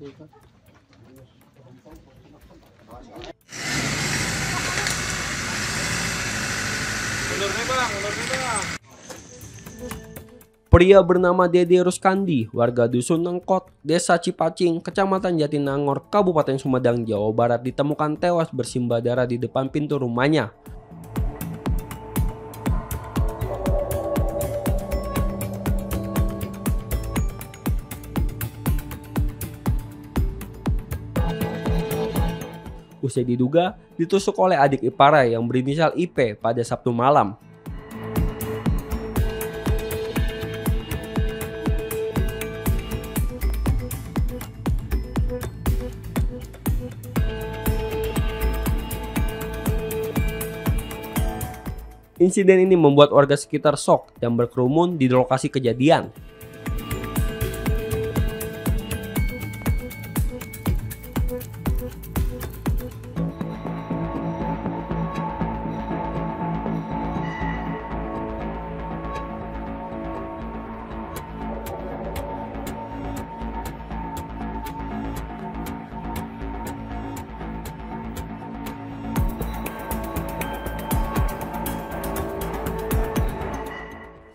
Pria bernama Dede Ruskandi, warga Dusun Nengkot, Desa Cipacing, Kecamatan Jatinangor, Kabupaten Sumedang, Jawa Barat ditemukan tewas bersimbah darah di depan pintu rumahnya. Usai diduga ditusuk oleh adik iparnya yang berinisial IP pada Sabtu malam. Insiden ini membuat warga sekitar shock dan berkerumun di lokasi kejadian.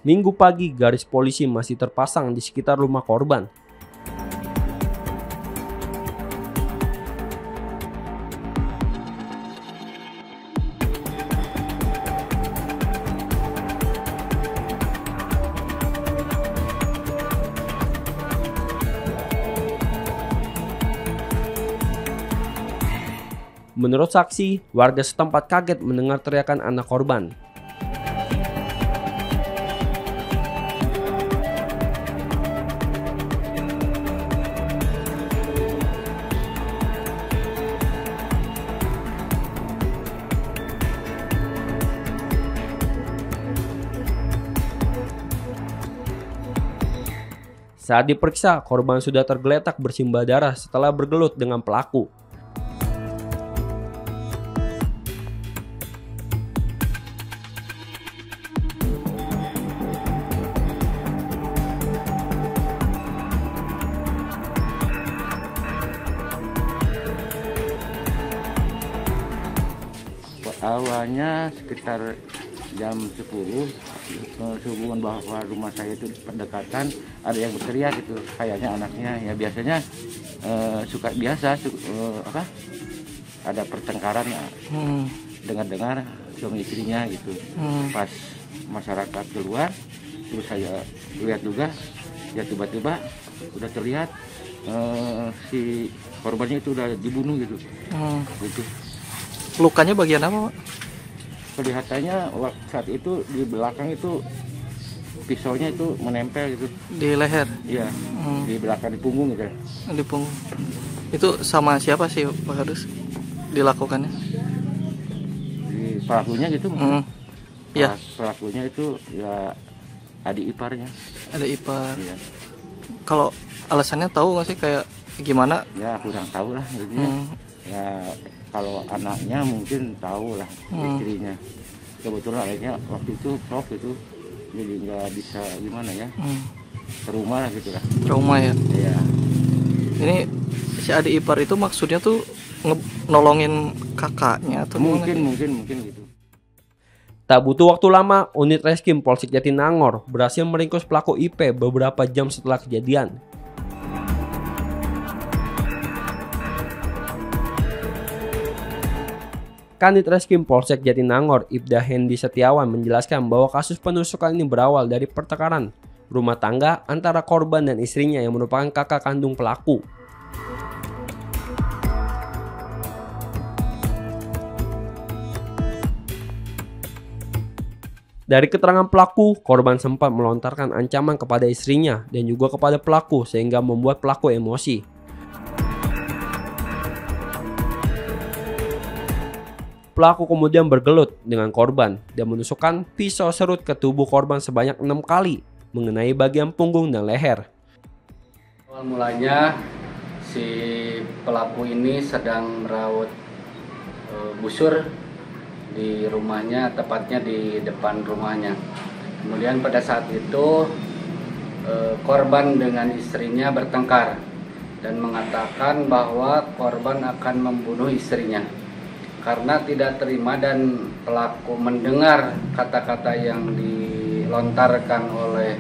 Minggu pagi, garis polisi masih terpasang di sekitar rumah korban. Menurut saksi, warga setempat kaget mendengar teriakan anak korban. Saat diperiksa, korban sudah tergeletak bersimbah darah setelah bergelut dengan pelaku. Awalnya sekitar jam 10 sehubungan bahwa rumah saya itu pendekatan, ada yang berteriak gitu, kayaknya anaknya ya biasanya suka biasa ada pertengkaran dengar-dengar suami istrinya gitu. Pas masyarakat keluar terus saya lihat juga ya tiba-tiba udah terlihat si korbannya itu udah dibunuh gitu. Gitu. Lukanya bagian apa, Pak? Kelihatannya saat itu di belakang itu pisaunya itu menempel gitu. Di leher? Iya, di belakang di punggung gitu. Di punggung. Itu sama siapa sih, Pak Kades, dilakukannya? Di pelakunya gitu. Iya. Pelakunya itu ya adik iparnya. Adik ipar. Iya. Kalau alasannya tahu nggak sih kayak gimana? Ya kurang tahu lah jadinya. Ya kalau anaknya mungkin tahu lah istrinya. Kebetulan adiknya waktu itu shock itu, jadi nggak bisa gimana ya, trauma lah gitu lah. Trauma ya? Iya. Ini si adik ipar itu maksudnya tuh nolongin kakaknya atau mungkin gitu. Tak butuh waktu lama, unit Reskrim Polsek Jatinangor berhasil meringkus pelaku IP beberapa jam setelah kejadian. Kanit Reskrim Polsek Jatinangor, Ibda Hendi Setiawan menjelaskan bahwa kasus penusukan ini berawal dari pertengkaran rumah tangga antara korban dan istrinya yang merupakan kakak kandung pelaku. Dari keterangan pelaku, korban sempat melontarkan ancaman kepada istrinya dan juga kepada pelaku sehingga membuat pelaku emosi. Pelaku kemudian bergelut dengan korban dan menusukkan pisau serut ke tubuh korban sebanyak 6 kali mengenai bagian punggung dan leher. Awal mulanya si pelaku ini sedang merawat busur di rumahnya, tepatnya di depan rumahnya. Kemudian pada saat itu korban dengan istrinya bertengkar dan mengatakan bahwa korban akan membunuh istrinya. Karena tidak terima dan pelaku mendengar kata-kata yang dilontarkan oleh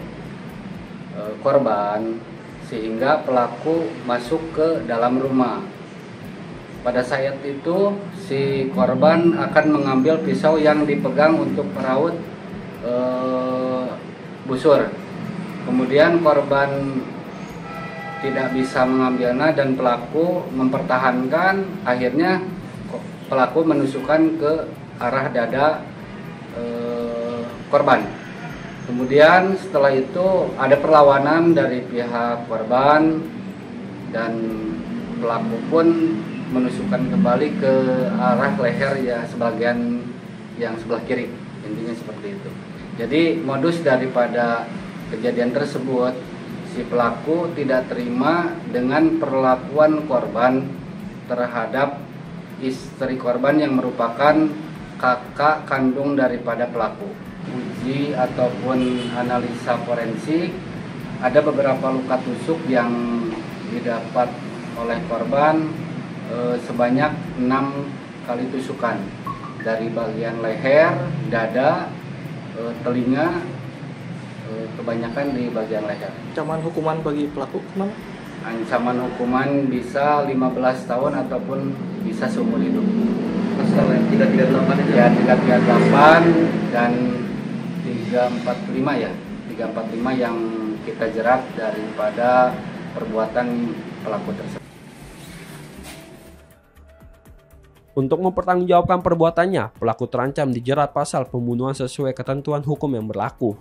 korban, sehingga pelaku masuk ke dalam rumah. Pada saat itu si korban akan mengambil pisau yang dipegang untuk meraut busur. Kemudian korban tidak bisa mengambilnya dan pelaku mempertahankan. Akhirnya pelaku menusukkan ke arah dada korban. Kemudian setelah itu ada perlawanan dari pihak korban dan pelaku pun menusukkan kembali ke arah leher ya sebagian yang sebelah kiri, intinya seperti itu. Jadi modus daripada kejadian tersebut, si pelaku tidak terima dengan perlakuan korban terhadap istri korban yang merupakan kakak kandung daripada pelaku. Uji ataupun analisa forensik, ada beberapa luka tusuk yang didapat oleh korban sebanyak 6 kali tusukan dari bagian leher, dada, telinga, kebanyakan di bagian leher. Ancaman hukuman bagi pelaku kemana? Ancaman hukuman bisa 15 tahun ataupun bisa seumur hidup. Pasal 338 itu? Ya, 338 dan 345 ya. 345 yang kita jerat daripada perbuatan pelaku tersebut. Untuk mempertanggungjawabkan perbuatannya, pelaku terancam dijerat pasal pembunuhan sesuai ketentuan hukum yang berlaku.